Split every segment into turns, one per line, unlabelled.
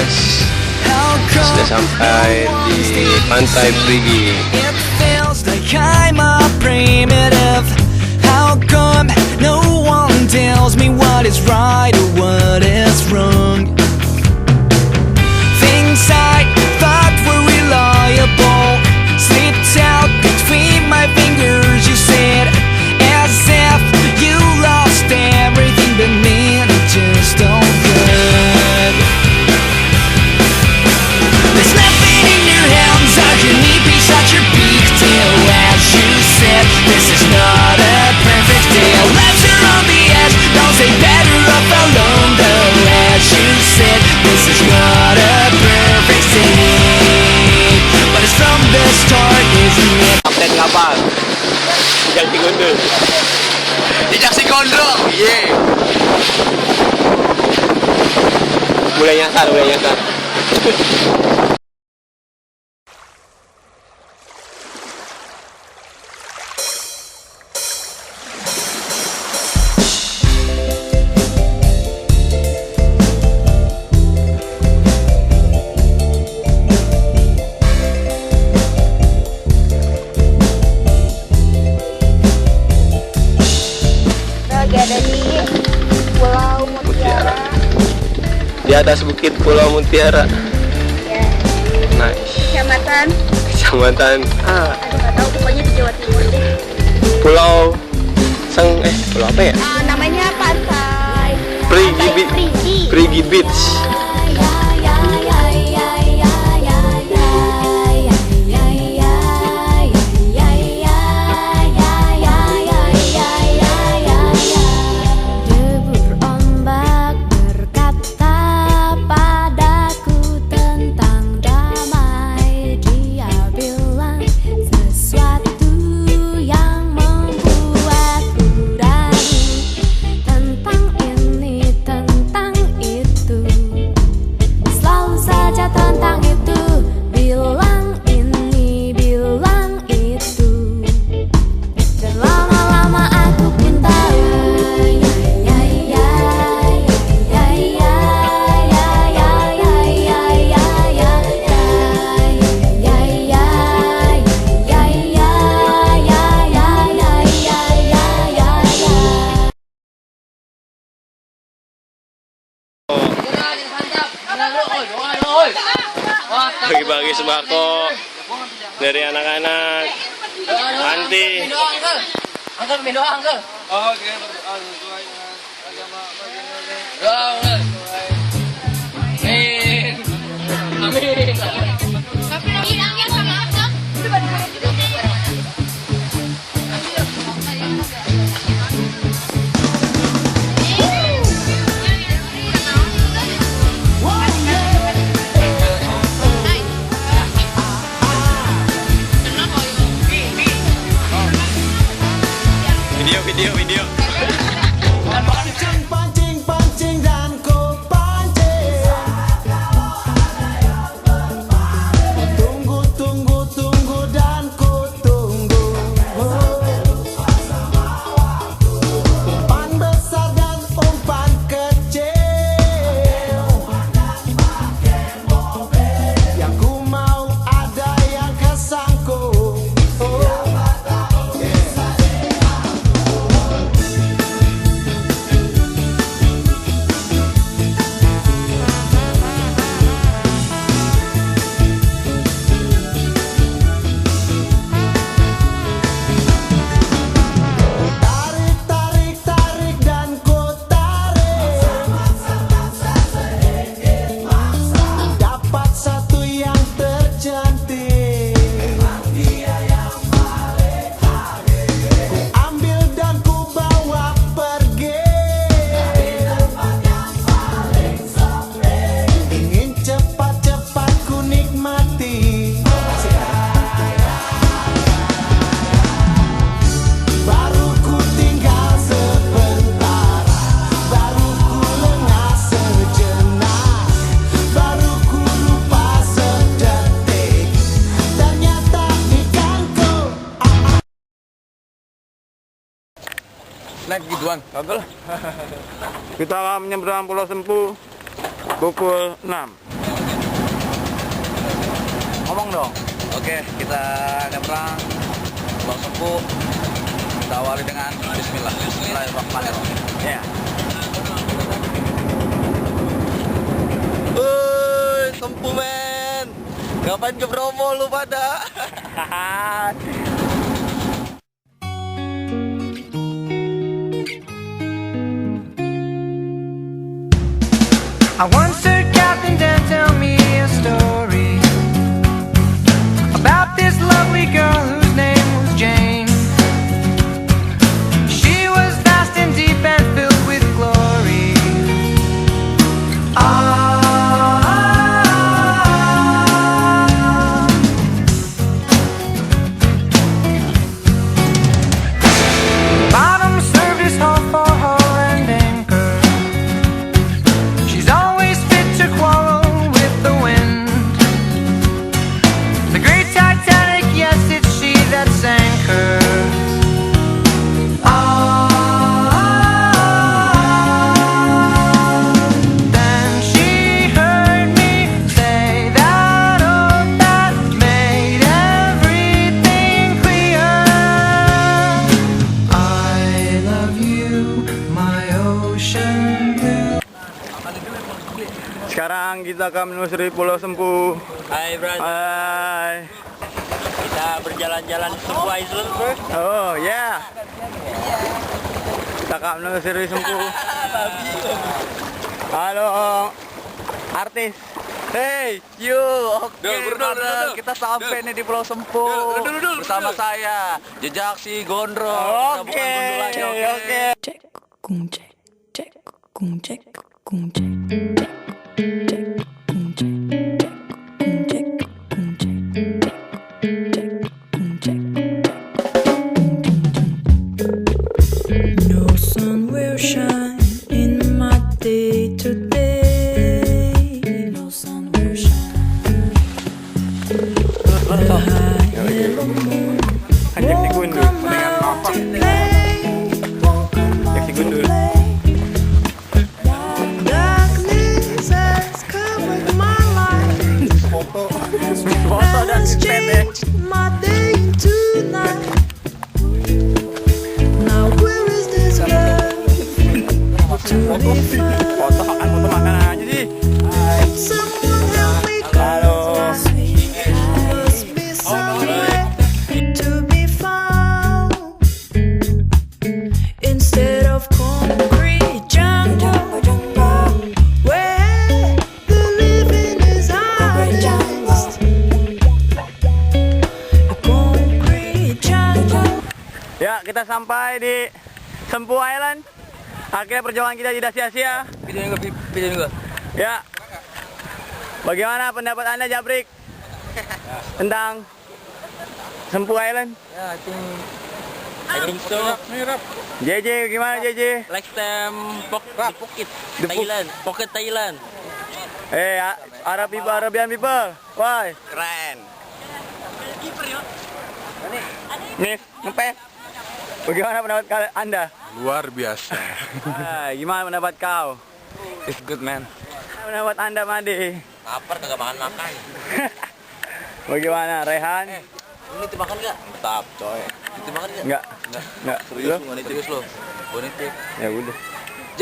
guys, sudah sampai di Pantai Perigi.
I'm a primitive. How come no one tells me what is right or what is wrong? Things I thought were reliable slipped out between my fingers. You said as if you lost everything, but man, it just don't good. There's nothing in your hands. How can you be such a big deal? As you said, this is not a perfect deal. Lives are on the edge. Don't say better off alone, though. As you said, this is not a perfect deal. But it's from the start, isn't it?
Update kapan? Jejak si Gondol.
Jejak si Gondrong, yeah.
Mulai nyasar, mulai nyasar.
Lagi ada di Pulau Mutiara.
Di atas bukit Pulau Mutiara.
Ya,
Nice.
Kecamatan.
Kecamatan
Aduh, nggak tahu, pokoknya di Jawa Timur deh.
Pulau Pulau apa ya?
Namanya Pantai
Perigi Perigi Beach.
Debur ombak berkata padaku tentang damai. Dia bilang sesuatu yang membuatku ragu tentang ini, tentang itu. Selalu saja tentang itu, bilang ini, bilang itu. Dan lama-lama aku pun tahu.
Bagi-bagi sembako dari anak-anak panti.
Angkel, minum angkel. Oh, oke. Amin.
Video.
Pancing dan ku pancing. Tunggu dan ku tunggu. Umpan besar dan umpan kecil. Yang ku mau ada yang kesangkut. Tarik dan ku tarik. Dapat satu yang tercantik. Ku ambil dan ku bawa pergi. Ingin cepat-cepat ku nikmati. Baru ku tinggal sebentar, baru ku lengah sejenak, baru ku lupa sedetik. Ternyata ikanku.
Naik gituan, gagal.
Kita menyeberang Pulau Sempu pukul 6.
ngomong dong. Oke, kita nyebrang Pulau Sempu. Kita awali dengan Bismillah. Bismillahirrahmanirrahim. Ya. Woi, Sempu men. Ngapain ke Bromo lu pada?
I once heard Captain Dan tell me a story about this lovely girl whose name was Jane. She was vast and deep and filled with glory. Bottom service hall for hull and anchor. She's always fit to quarrel with the wind. The great Titanic, yes, it's she that sank her. Then she heard me say that oath that made everything clear. I love you, my ocean blue.
Sekarang kita akan menelusuri Pulau Sempu.
Hai brother,
Hai.
kita berjalan-jalan di Sempu Island bro.
Oh yeah. Kita akan menelusuri Sempu. Halo artis. Hey you, oke. Brother, kita sampai nih di Pulau Sempu bersama saya Jejak si Gondrong. Kita bukan
Oke,
Gondrong lagi, oke.
oke.
Cek, kung cek, cek, kung cek, kung cek, cek, cek, kung cek, cek, kung cek, kung cek, cek, kung cek, no sun will shine in my day today. No sun will shine. The high yellow moon
Ajak si Gundul,
won't come
mendingan
out
apa?
to play. Won't come
Ajak
out
si
to
Gundul.
play. Darkness has covered my life.
Foto dan
Has
pipet
changed my day into night. Now where is this girl to be found?
Foto kan foto makanan aja sih.
Someone help me,
Halo.
'cause my sweet must be somewhere to be found. Instead of concrete jungle, where the living is highest. A concrete jungle.
Ya, kita sampai di Sempu Island. Akhirnya perjuangan kita tidak sia-sia.
Video juga.
Ya. Bagaimana pendapat Anda, Jabrik? Tentang Sempu Island?
Ya, I think so.
JJ, gimana JJ?
Like them di Phuket,
Di
Thailand, Phuket Thailand.
Arabian people. Why?
Keren.
Nih, ngepes. Bagaimana pendapat Anda?
Luar biasa.
Gimana pendapat kau?
It's good man.
Gimana pendapat Anda, Made?
Lapar kagak makan.
Bagaimana, Rehan?
Ini dimakan enggak?
Tetap coy.
Dimakan enggak?
Enggak.
Serius
Lo?
lu, serius lu. Gua nitip.
Ya udah.
J.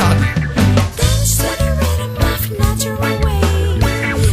Dance to the rhythm of natural way.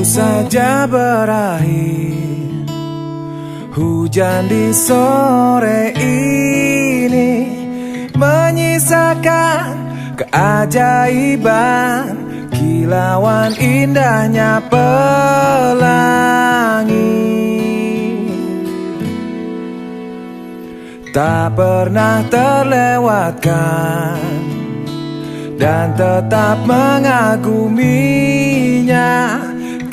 saja berakhir. Hujan di sore ini menyisakan keajaiban, kilauan indahnya pelangi. Tak pernah terlewatkan dan tetap mengaguminya.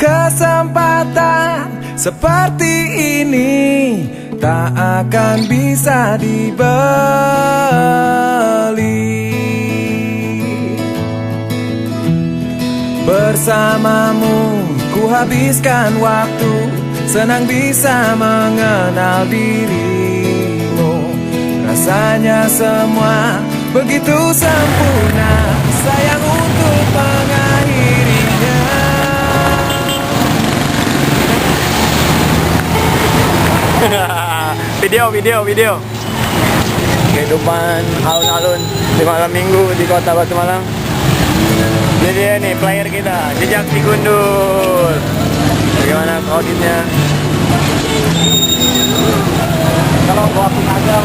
Kesempatan seperti ini tak akan bisa dibeli. Bersamamu ku habiskan waktu, senang bisa mengenal dirimu. Rasanya semua begitu sempurna, sayang untuk mengakhirinya.
Video. Kehidupan alun-alun di malam minggu di kota Batu Malang. Ini dia nih player kita, Jejak si Gundul. Bagaimana auditnya? Kalau waktu ada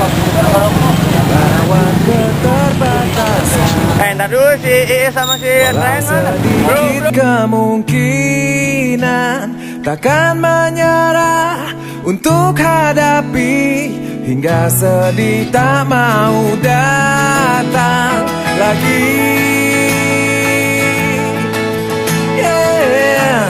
Lawan keterbatasan,
ntar dulu si Iis sama si Ryan mana?
sedikit kemungkinan takkan menyerah untuk hadapi, hingga sedih tak mau datang lagi. Yeah.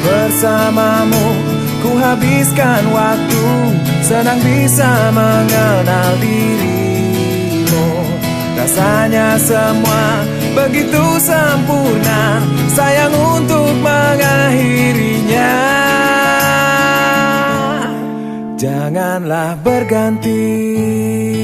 Bersamamu ku habiskan waktu, senang bisa mengenal dirimu. Rasanya semua begitu sempurna, sayang untuk mengakhirinya. Janganlah berganti.